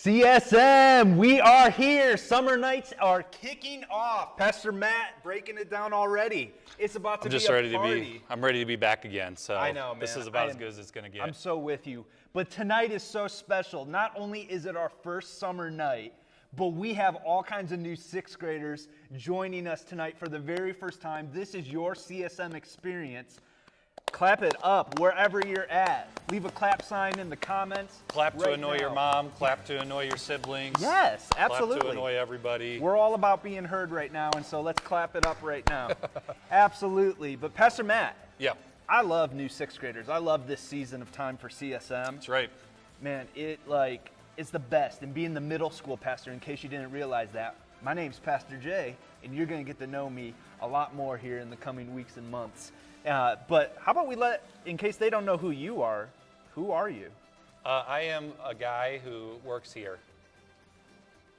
CSM, we are here. Summer nights are kicking off. Pastor Matt breaking it down already. It's about to be a party. I'm ready to be back again. So I know, man. This is about as good as it's going to get. I'm so with you. But tonight is so special. Not only is it our first summer night, but we have all kinds of new sixth graders joining us tonight for the very first time. This is your CSM experience. Clap it up wherever you're at. Leave a clap sign in the comments. Clap to annoy your mom. Clap to annoy your siblings. Yes, absolutely. Clap to annoy everybody. We're all about being heard right now, and so let's clap it up right now. Absolutely. But Pastor Matt. Yeah. I love new sixth graders. I love this season of time for CSM. That's right. Man, it's the best. And being the middle school pastor, in case you didn't realize that, my name's Pastor Jay, and you're going to get to know me a lot more here in the coming weeks and months. But how about we in case they don't know who you are, who are you? I am a guy who works here.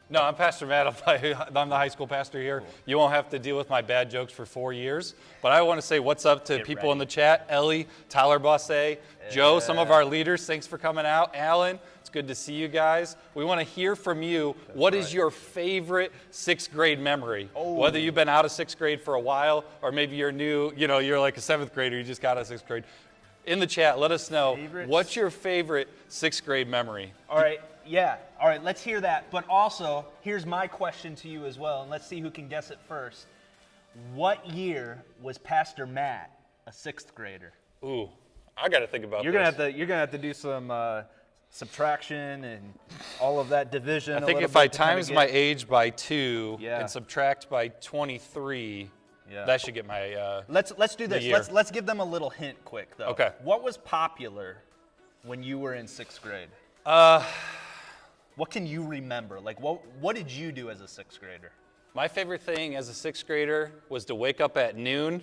No, I'm Pastor Matt. I'm the high school pastor here. Cool. You won't have to deal with my bad jokes for 4 years. But I want to say what's up to people in the chat. Ellie, Tyler Bosse, Joe, some of our leaders. Thanks for coming out. Alan, it's good to see you guys. We want to hear from you. What is your favorite sixth grade memory? Oh. Whether you've been out of sixth grade for a while or maybe you're new, you're like a seventh grader, you just got out of sixth grade. In the chat, let us know, what's your favorite sixth grade memory? All right. Yeah, all right, let's hear that. But also, here's my question to you as well, and let's see who can guess it first. What year was Pastor Matt a sixth grader? Ooh, I got to think about this. You're gonna have to do some subtraction and all of that division. I think if I times my age by 2 and subtract by 23, that should get my Let's do this. Let's give them a little hint quick, though. Okay. What was popular when you were in sixth grade? What can you remember? Like, what did you do as a sixth grader? My favorite thing as a sixth grader was to wake up at noon,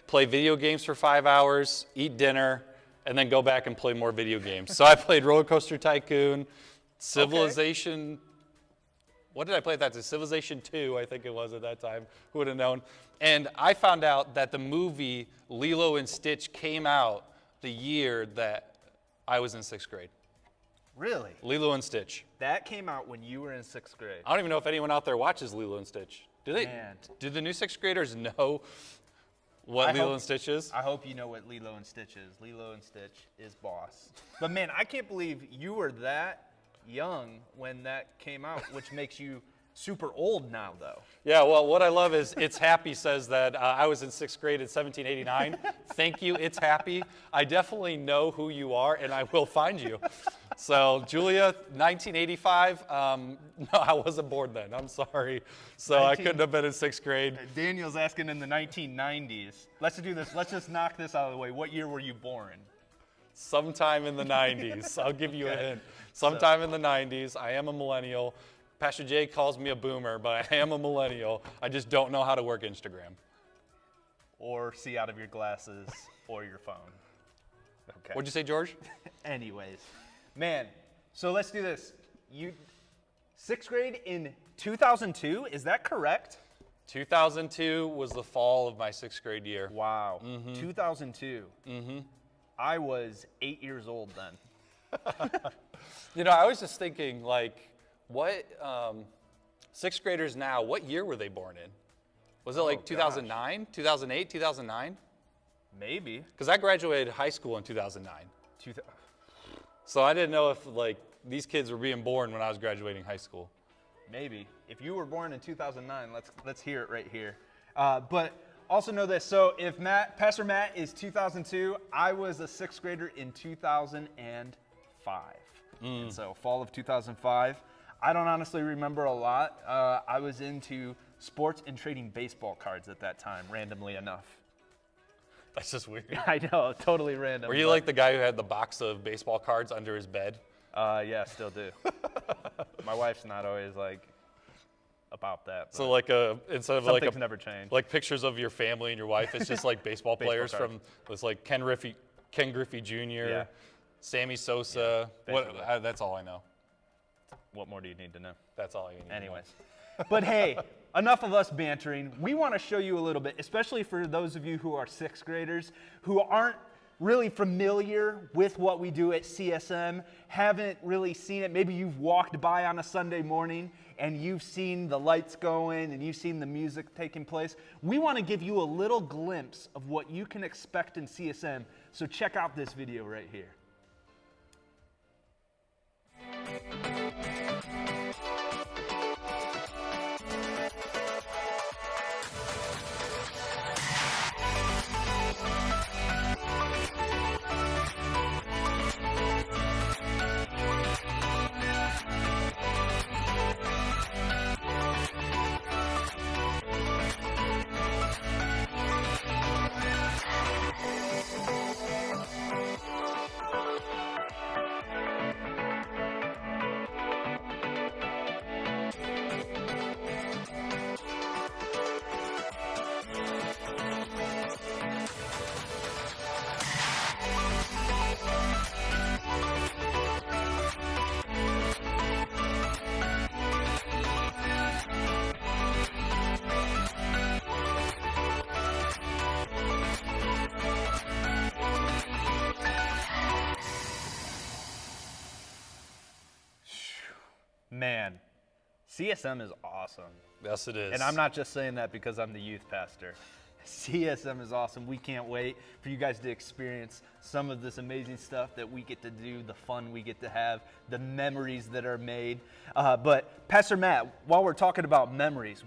play video games for 5 hours, eat dinner, and then go back and play more video games. So I played Roller Coaster Tycoon, Civilization. What did I play at that time? Civilization 2, I think it was at that time. Who would have known? And I found out that the movie Lilo and Stitch came out the year that I was in sixth grade. Really? Lilo and Stitch. That came out when you were in sixth grade. I don't even know if anyone out there watches Lilo and Stitch. Do they? Man. Do the new sixth graders know what Lilo and Stitch is? I hope you know what Lilo and Stitch is. Lilo and Stitch is boss. But man, I can't believe you were that young when that came out, which makes you super old now, though. Yeah, well, what I love is It's Happy says that I was in sixth grade in 1789. Thank you, It's Happy. I definitely know who you are, and I will find you. So, Julia, 1985, no, I wasn't born then. I'm sorry. So I couldn't have been in sixth grade. Daniel's asking in the 1990s. Let's do this. Let's just knock this out of the way. What year were you born? Sometime in the 90s. I'll give you a hint. Sometime in the 90s. I am a millennial. Pastor Jay calls me a boomer, but I am a millennial. I just don't know how to work Instagram. Or see out of your glasses or your phone. Okay. What'd you say, George? Anyways. Man, so let's do this. Sixth grade in 2002, is that correct? 2002 was the fall of my sixth grade year. Wow. 2002. I was 8 years old then. I was just thinking, what sixth graders now, what year were they born in? Was it 2009, 2008, 2009? Maybe. Because I graduated high school in 2009. So I didn't know if these kids were being born when I was graduating high school. Maybe. If you were born in 2009, let's hear it right here. But also know this. So if Pastor Matt is 2002, I was a sixth grader in 2005. And so fall of 2005. I don't honestly remember a lot. I was into sports and trading baseball cards at that time, randomly enough. That's just weird. I know, totally random. Were you like the guy who had the box of baseball cards under his bed? Yeah, still do. My wife's not always about that. So instead of some things never change. Like pictures of your family and your wife, it's just like baseball players from it's like Ken Griffey Jr., Sammy Sosa. That's all I know. What more do you need to know? That's all you need. Anyways. But hey, enough of us bantering. We want to show you a little bit, especially for those of you who are sixth graders who aren't really familiar with what we do at CSM, haven't really seen it, maybe you've walked by on a Sunday morning and you've seen the lights going and you've seen the music taking place, we want to give you a little glimpse of what you can expect in CSM. So check out this video right here. Man, CSM is awesome. Yes, it is. And I'm not just saying that because I'm the youth pastor. CSM is awesome. We can't wait for you guys to experience some of this amazing stuff that we get to do, the fun we get to have, the memories that are made. But Pastor Matt, while we're talking about memories,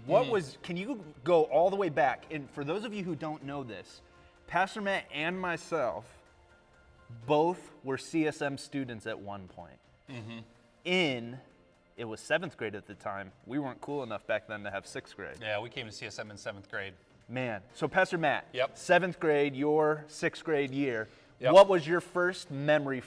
can you go all the way back? And for those of you who don't know this, Pastor Matt and myself both were CSM students at one point. It was 7th grade at the time. We weren't cool enough back then to have 6th grade. Yeah, we came to CSM in 7th grade. Man, so Pastor Matt, Yep. 7th grade, your 6th grade year, Yep. What was your first memory,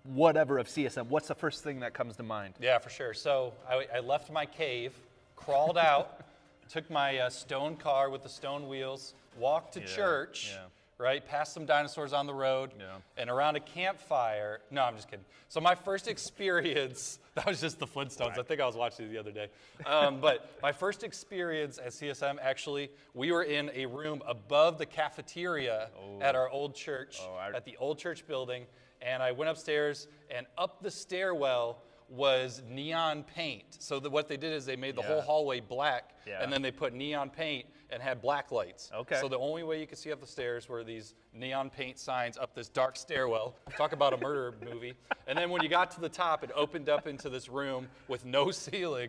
whatever of CSM? What's the first thing that comes to mind? Yeah, for sure. So I left my cave, crawled out, took my stone car with the stone wheels, walked to church, right, past some dinosaurs on the road, and around a campfire. No, I'm just kidding. So my first experience, that was just the Flintstones. I think I was watching it the other day. But my first experience at CSM, actually, we were in a room above the cafeteria at our old church, at the old church building. And I went upstairs, and up the stairwell was neon paint. So what they did is they made the whole hallway black, and then they put neon paint and had black lights. Okay. So the only way you could see up the stairs were these neon paint signs up this dark stairwell. Talk about a murder movie. And then when you got to the top, it opened up into this room with no ceiling.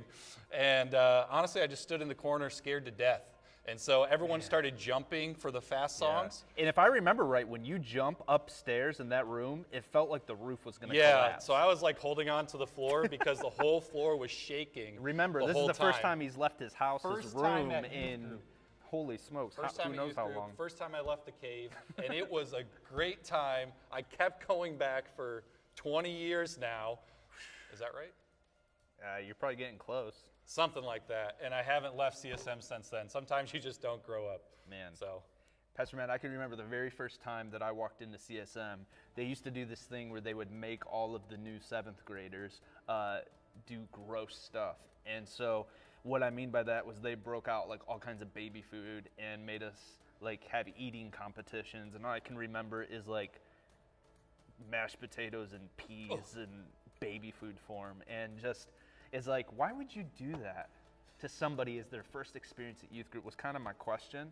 And honestly, I just stood in the corner scared to death. And so everyone started jumping for the fast songs. And if I remember right, when you jump upstairs in that room, it felt like the roof was going to Yeah, collapse. so I was like holding on to the floor because the whole floor was shaking. Remember, this is the first time he's left his house, his room in, holy smokes, who knows how long. First time I left the cave, and it was a great time. I kept going back for 20 years now. Is that right? You're probably getting close. Something like that. And I haven't left CSM since then. Sometimes you just don't grow up. Man. So, Pastor Matt, I can remember the very first time that I walked into CSM. They used to do this thing where they would make all of the new 7th graders do gross stuff. And so what I mean by that was they broke out like all kinds of baby food and made us like have eating competitions. And all I can remember is like mashed potatoes and peas in baby food form. And just, it's like, why would you do that to somebody as their first experience at youth group was kind of my question.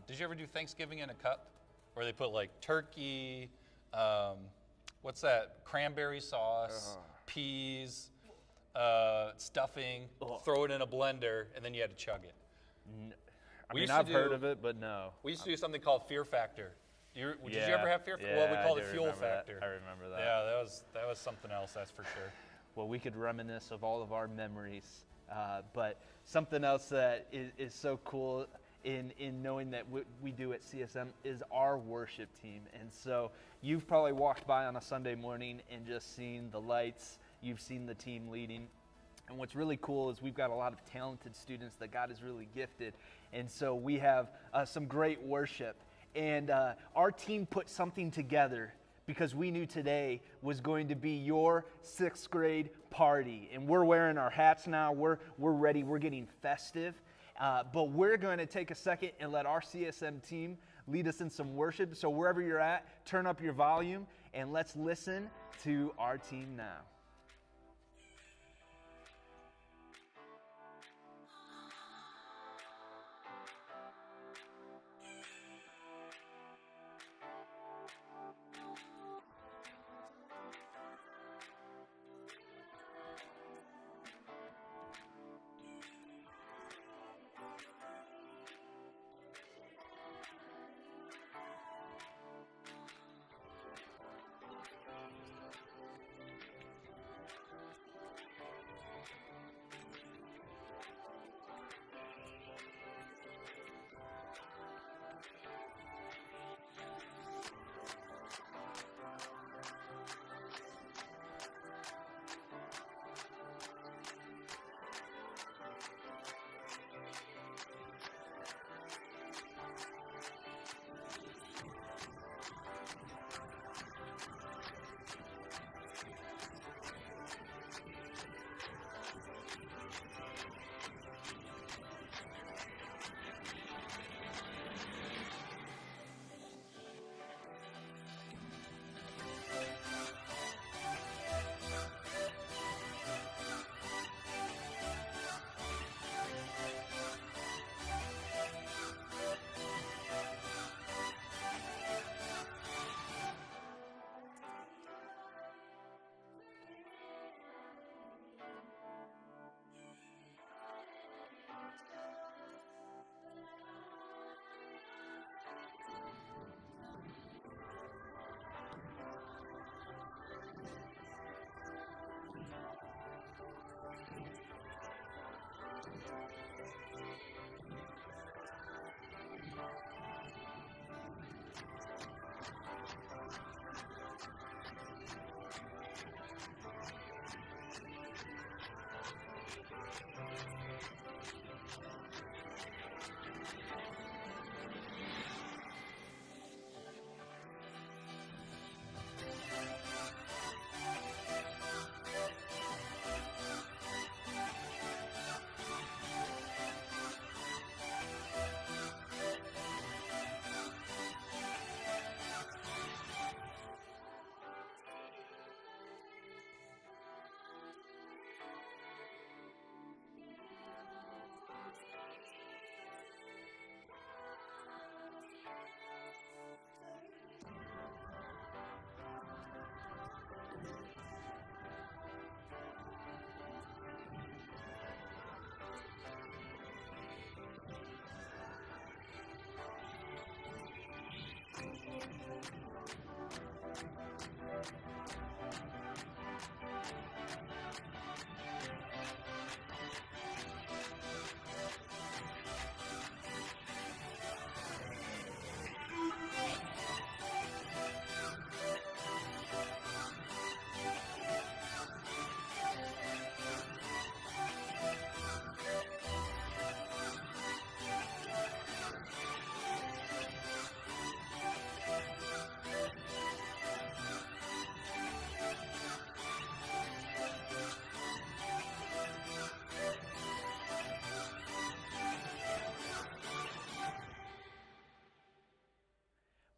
did you ever do Thanksgiving in a cup? Where they put like turkey, what's that? Cranberry sauce, peas, stuffing, throw it in a blender, and then you had to chug it. I mean, I've heard of it, but no. We used to do something called Fear Factor. Did you ever have Fear Factor? Well, we called it Fuel Factor. I remember that. Yeah, that was something else, that's for sure. Well, we could reminisce of all of our memories, but something else that is so cool in knowing that what we do at CSM is our worship team. And so you've probably walked by on a Sunday morning and just seen the lights, you've seen the team leading. And what's really cool is we've got a lot of talented students that God has really gifted. And so we have some great worship. And our team put something together because we knew today was going to be your 6th grade party. And we're wearing our hats now. We're ready. We're getting festive. But we're going to take a second and let our CSM team lead us in some worship. So wherever you're at, turn up your volume and let's listen to our team now.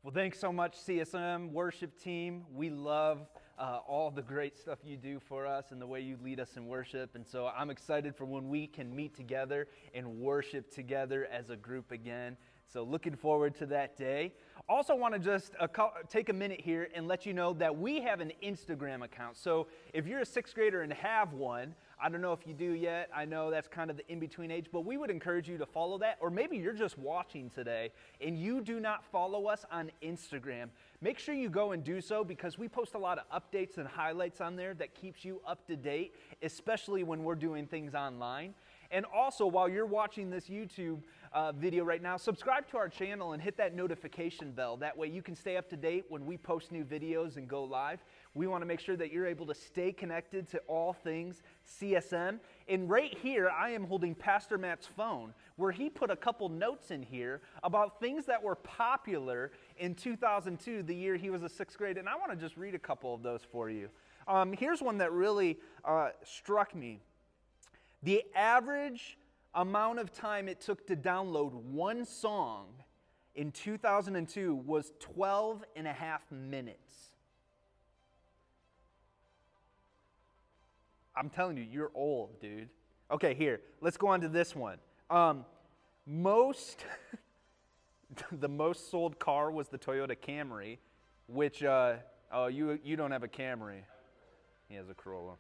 Well, thanks so much, CSM worship team. We love all the great stuff you do for us and the way you lead us in worship. And so I'm excited for when we can meet together and worship together as a group again. So looking forward to that day. Also want to just take a minute here and let you know that we have an Instagram account. So if you're a sixth grader and have one, I don't know if you do yet. I know that's kind of the in-between age, but we would encourage you to follow that. Or maybe you're just watching today and you do not follow us on Instagram. Make sure you go and do so because we post a lot of updates and highlights on there that keeps you up to date, especially when we're doing things online. And also, while you're watching this YouTube video right now, subscribe to our channel and hit that notification bell. That way you can stay up to date when we post new videos and go live. We want to make sure that you're able to stay connected to all things CSM. And right here, I am holding Pastor Matt's phone, where he put a couple notes in here about things that were popular in 2002, the year he was a sixth grade. And I want to just read a couple of those for you. Here's one that really struck me. The average amount of time it took to download one song in 2002 was 12 and a half minutes. I'm telling you, you're old, dude. Okay, here, let's go on to this one. The most sold car was the Toyota Camry, which, oh, you don't have a Camry. He has a Corolla.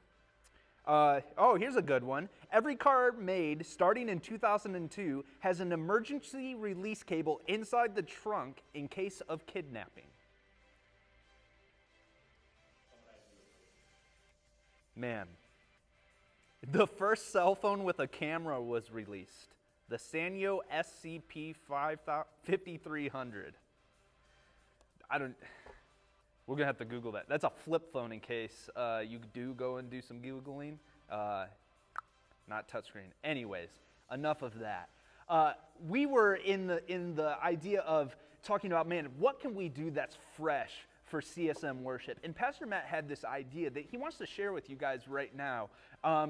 Oh, here's a good one. Every car made starting in 2002 has an emergency release cable inside the trunk in case of kidnapping. Man, the first cell phone with a camera was released. The Sanyo SCP-5300. We're gonna have to Google that. That's a flip phone in case you do go and do some Googling. Not touchscreen. Anyways, enough of that. We were in the idea of talking about, man, what can we do that's fresh for CSM worship? And Pastor Matt had this idea that he wants to share with you guys right now.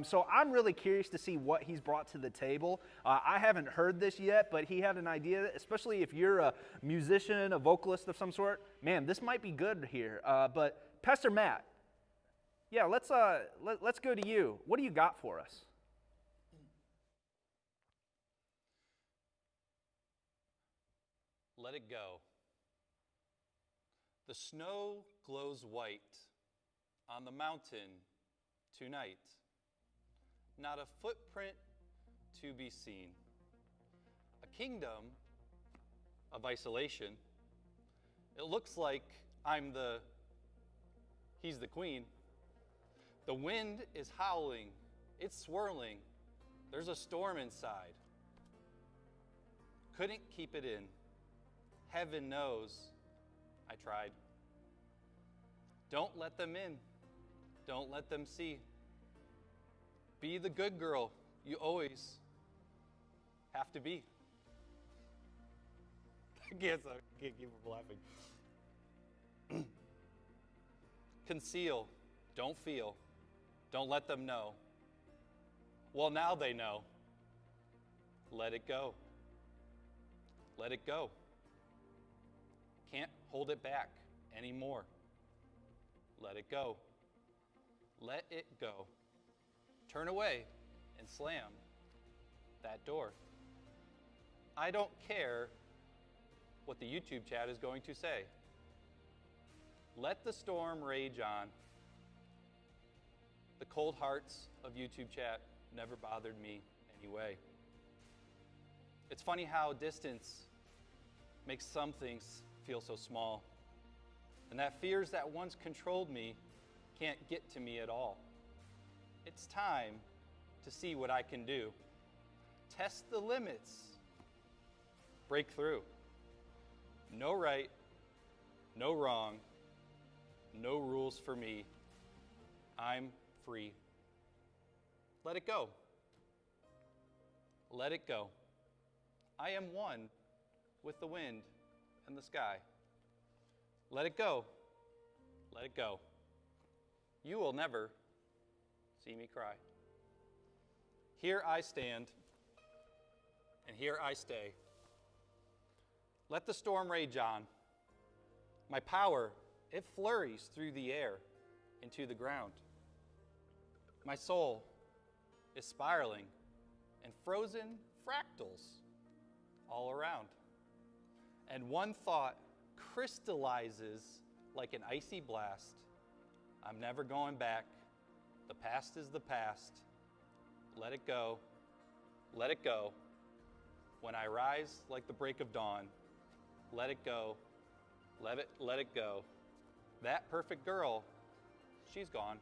So I'm really curious to see what he's brought to the table. I haven't heard this yet, but he had an idea, especially if you're a musician, a vocalist of some sort. Man, this might be good here. But Pastor Matt, yeah, let's go to you. What do you got for us? Let it go. The snow glows white on the mountain tonight. Not a footprint to be seen. A kingdom of isolation. It looks like he's the queen. The wind is howling, it's swirling. There's a storm inside. Couldn't keep it in. Heaven knows I tried. Don't let them in. Don't let them see. Be the good girl you always have to be. I can't keep from laughing. Conceal. Don't feel. Don't let them know. Well, now they know. Let it go. Let it go. Can't hold it back anymore. Let it go. Let it go. Turn away and slam that door. I don't care what the YouTube chat is going to say. Let the storm rage on. The cold hearts of YouTube chat never bothered me anyway. It's funny how distance makes some things feel so small. And that fears that once controlled me can't get to me at all. It's time to see what I can do. Test the limits. Break through. No right, no wrong, no rules for me. I'm free. Let it go. Let it go. I am one with the wind and the sky. Let it go. Let it go. You will never see me cry. Here I stand, and here I stay. Let the storm rage on. My power, it flurries through the air into the ground. My soul is spiraling and frozen fractals all around. And one thought crystallizes like an icy blast. I'm never going back. The past is the past. Let it go. Let it go. When I rise like the break of dawn, let it go. Let it go. That perfect girl, she's gone.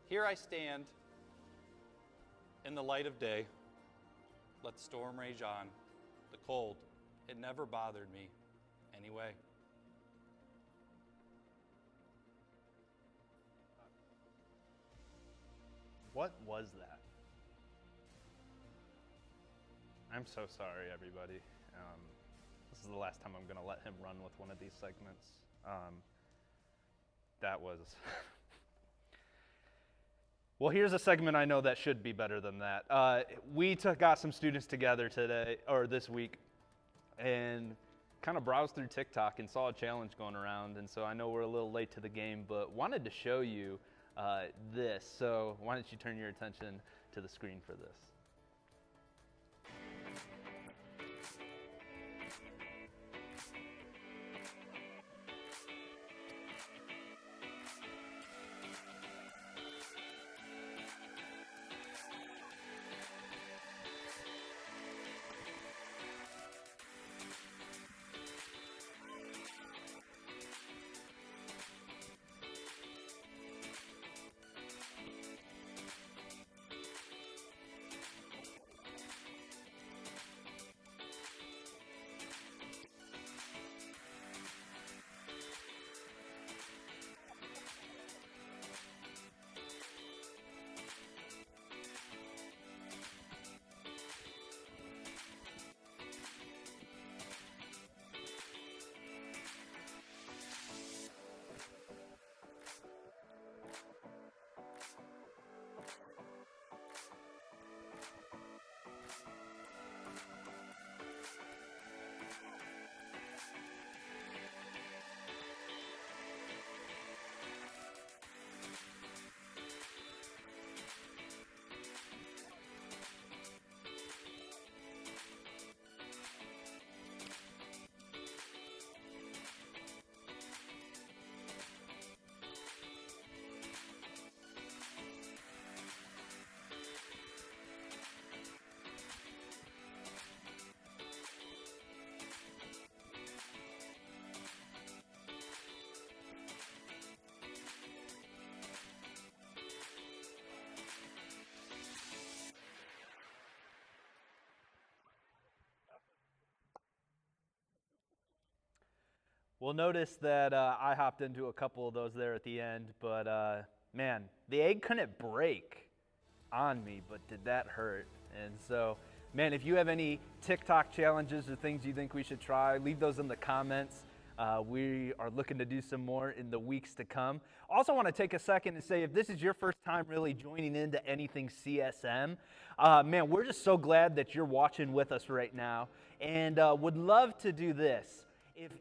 Here I stand in the light of day. Let the storm rage on. The cold, it never bothered me anyway. What was that? I'm so sorry, everybody. This is the last time I'm going to let him run with one of these segments. That was... Well, here's a segment I know that should be better than that. We got some students together today, or this week, and kind of browsed through TikTok and saw a challenge going around, and so I know we're a little late to the game, but wanted to show you this. So why don't you turn your attention to the screen for this? Well, notice that I hopped into a couple of those there at the end, but man, the egg couldn't break on me, but did that hurt? And so, man, if you have any TikTok challenges or things you think we should try, leave those in the comments. We are looking to do some more in the weeks to come. Also want to take a second and say, if this is your first time really joining into anything CSM, man, we're just so glad that you're watching with us right now, and would love to do this.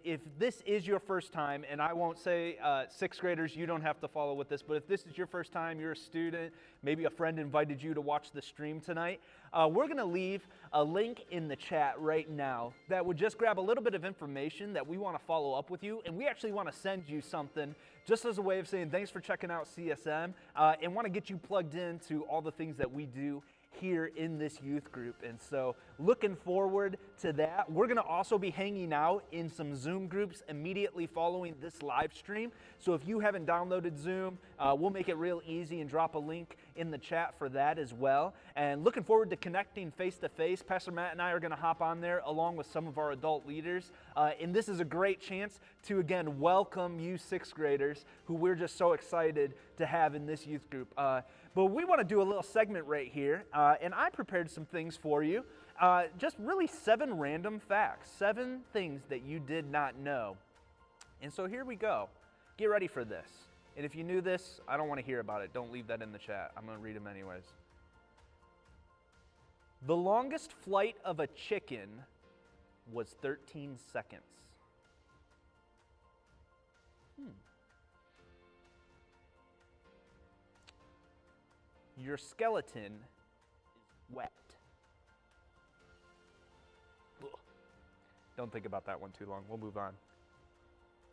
If this is your first time, and I won't say sixth graders, you don't have to follow with this, but if this is your first time, you're a student, maybe a friend invited you to watch the stream tonight, we're going to leave a link in the chat right now that would just grab a little bit of information that we want to follow up with you, and we actually want to send you something just as a way of saying thanks for checking out CSM, and want to get you plugged into all the things that we do here in this youth group. And so looking forward to that. We're going to also be hanging out in some Zoom groups immediately following this live stream. So if you haven't downloaded Zoom, we'll make it real easy and drop a link in the chat for that as well. And looking forward to connecting face to face. Pastor Matt and I are going to hop on there along with some of our adult leaders. And this is a great chance to again welcome you sixth graders who we're just so excited to have in this youth group. But we want to do a little segment right here, and I prepared some things for you. Just really 7 random facts, 7 things that you did not know. And so here we go. Get ready for this. And if you knew this, I don't want to hear about it. Don't leave that in the chat. I'm going to read them anyways. The longest flight of a chicken was 13 seconds. Your skeleton is wet. Ugh. Don't think about that one too long. We'll move on.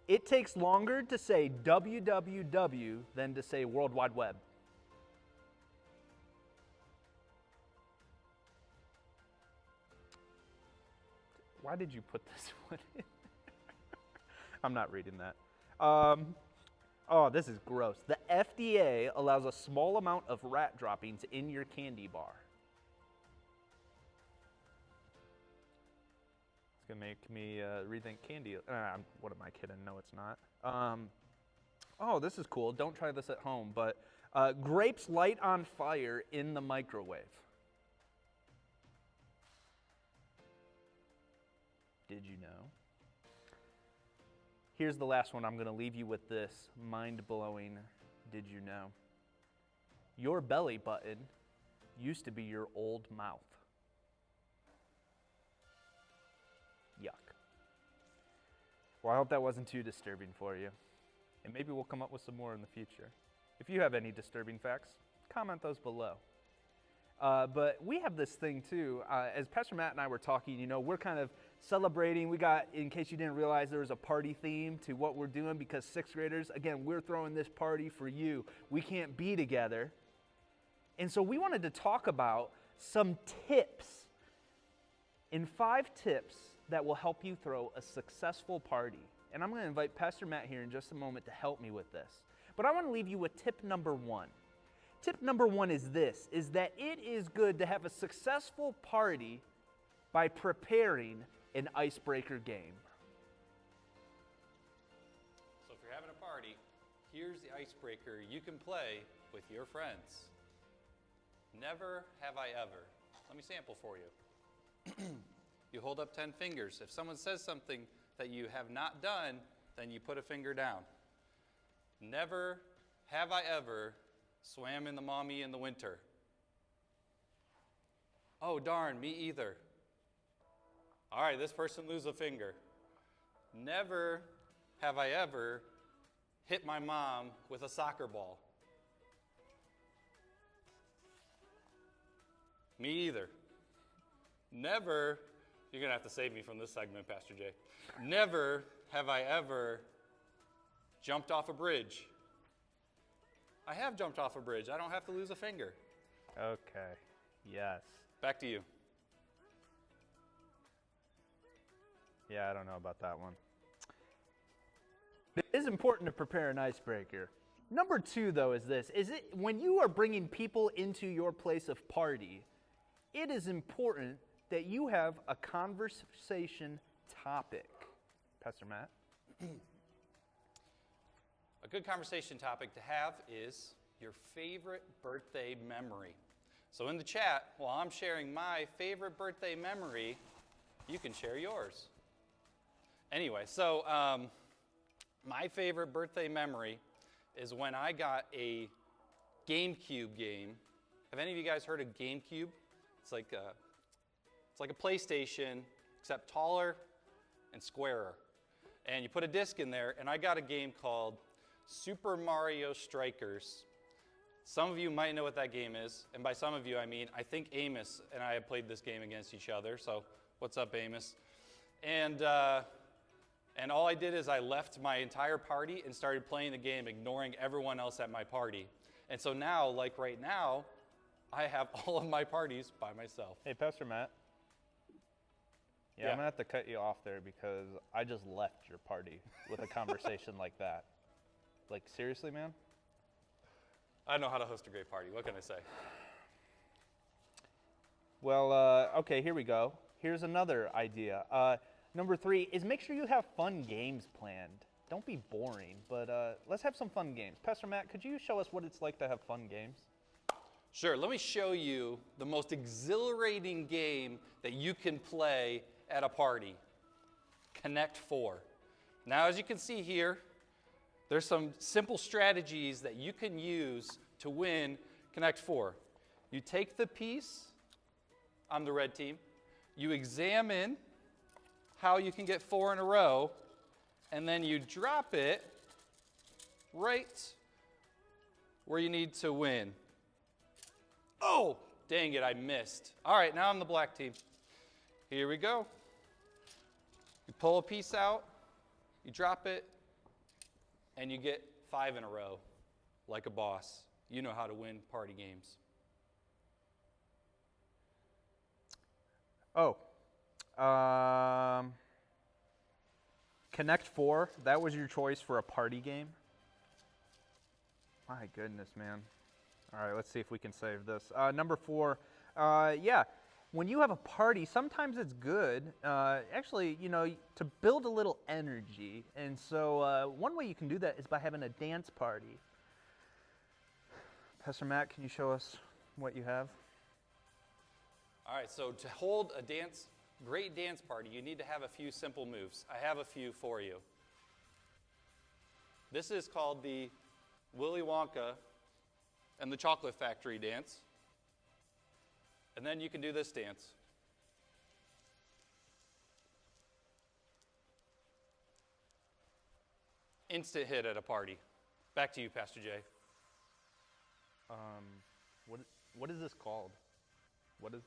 It takes longer to say www than to say World Wide Web. Why did you put this one in? I'm not reading that. Oh, this is gross. The FDA allows a small amount of rat droppings in your candy bar. It's going to make me rethink candy. What am I kidding? No, it's not. Oh, this is cool. Don't try this at home, but grapes light on fire in the microwave. Did you know? Here's the last one. I'm going to leave you with this mind-blowing did you know. Your belly button used to be your old mouth. Yuck. Well, I hope that wasn't too disturbing for you. And maybe we'll come up with some more in the future. If you have any disturbing facts, comment those below. But we have this thing too, as Pastor Matt and I were talking, you know, we're kind of celebrating. We got, in case you didn't realize, there was a party theme to what we're doing because sixth graders, again, we're throwing this party for you. We can't be together. And so we wanted to talk about some tips, in 5 tips that will help you throw a successful party. And I'm going to invite Pastor Matt here in just a moment to help me with this. But I want to leave you with tip number 1. Tip number 1 is this, is that it is good to have a successful party by preparing an icebreaker game. So if you're having a party, here's the icebreaker you can play with your friends. Never have I ever. Let me sample for you. You hold up 10 fingers. If someone says something that you have not done, then you put a finger down. Never have I ever swam in the Maumee in the winter. Oh, darn, me either. All right, this person loses a finger. Never have I ever hit my mom with a soccer ball. Me either. Never, you're going to have to save me from this segment, Pastor Jay. Never have I ever jumped off a bridge. I have jumped off a bridge. I don't have to lose a finger. Okay, yes. Back to you. Yeah, I don't know about that one. It is important to prepare an icebreaker. Number 2, though, is this. When you are bringing people into your place of party, it is important that you have a conversation topic. Pastor Matt? A good conversation topic to have is your favorite birthday memory. So in the chat, while I'm sharing my favorite birthday memory, you can share yours. Anyway, so my favorite birthday memory is when I got a GameCube game. Have any of you guys heard of GameCube? It's like a PlayStation, except taller and squarer. And you put a disc in there, and I got a game called Super Mario Strikers. Some of you might know what that game is, and by some of you I mean, I think Amos and I have played this game against each other, so what's up, Amos? And all I did is I left my entire party and started playing the game, ignoring everyone else at my party. And so now, like right now, I have all of my parties by myself. Hey, Pastor Matt. Yeah, I'm going to have to cut you off there because I just left your party with a conversation like that. Like, seriously, man? I know how to host a great party. What can I say? Well, okay, here we go. Here's another idea. Number 3 is make sure you have fun games planned. Don't be boring, but let's have some fun games. Pastor Matt, could you show us what it's like to have fun games? Sure, let me show you the most exhilarating game that you can play at a party. Connect 4. Now, as you can see here, there's some simple strategies that you can use to win Connect 4. You take the piece, I'm the red team, you examine how you can get 4 in a row, and then you drop it right where you need to win. Oh, dang it, I missed. All right, now I'm the black team. Here we go. You pull a piece out, you drop it, and you get 5 in a row, like a boss. You know how to win party games. Oh, Connect 4, that was your choice for a party game? My goodness, man. All right, let's see if we can save this. Number 4, yeah, when you have a party, sometimes it's good, actually, you know, to build a little energy. And so one way you can do that is by having a dance party. Pastor Matt, can you show us what you have? All right, so to hold a great dance party, you need to have a few simple moves. I have a few for you. This is called the Willy Wonka and the Chocolate Factory dance. And then you can do this dance. instant hit at a party. Back to you, Pastor Jay. What is this called? What is?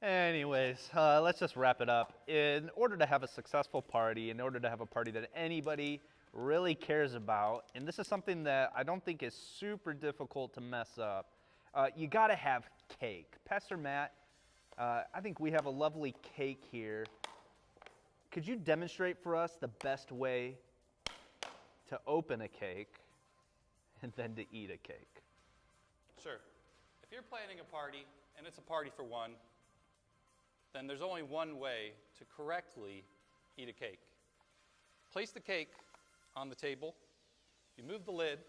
Anyways, let's just wrap it up. In order to have a successful party, in order to have a party that anybody really cares about, and this is something that I don't think is super difficult to mess up, you got to have cake. Pastor Matt, I think we have a lovely cake here. Could you demonstrate for us the best way to open a cake and then to eat a cake? Sure. If you're planning a party, and it's a party for one, then there's only one way to correctly eat a cake. Place the cake on the table, you move the lid,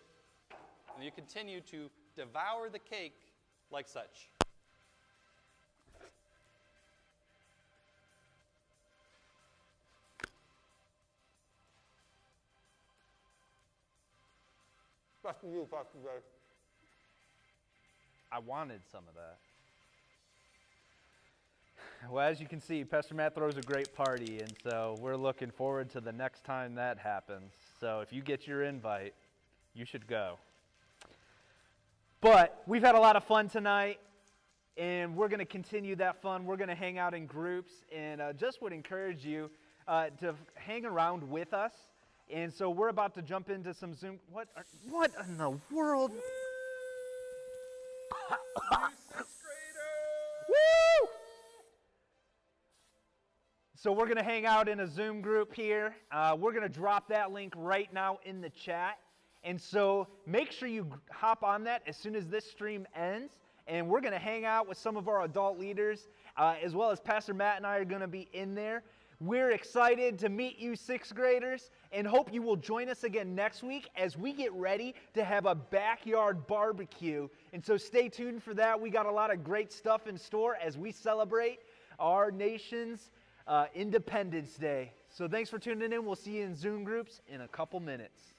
and you continue to devour the cake like such. Back to you, Pastor Jay. I wanted some of that. Well, as you can see, Pastor Matt throws a great party, and so we're looking forward to the next time that happens. So if you get your invite, you should go. But we've had a lot of fun tonight, and we're going to continue that fun. We're going to hang out in groups, and just would encourage you to hang around with us. And so we're about to jump into some Zoom. What in the world? Woo! So we're going to hang out in a Zoom group here. We're going to drop that link right now in the chat. And so make sure you hop on that as soon as this stream ends. And we're going to hang out with some of our adult leaders, as well as Pastor Matt and I are going to be in there. We're excited to meet you, sixth graders, and hope you will join us again next week as we get ready to have a backyard barbecue. And so stay tuned for that. We got a lot of great stuff in store as we celebrate our nation's Independence Day. So thanks for tuning in. We'll see you in Zoom groups in a couple minutes.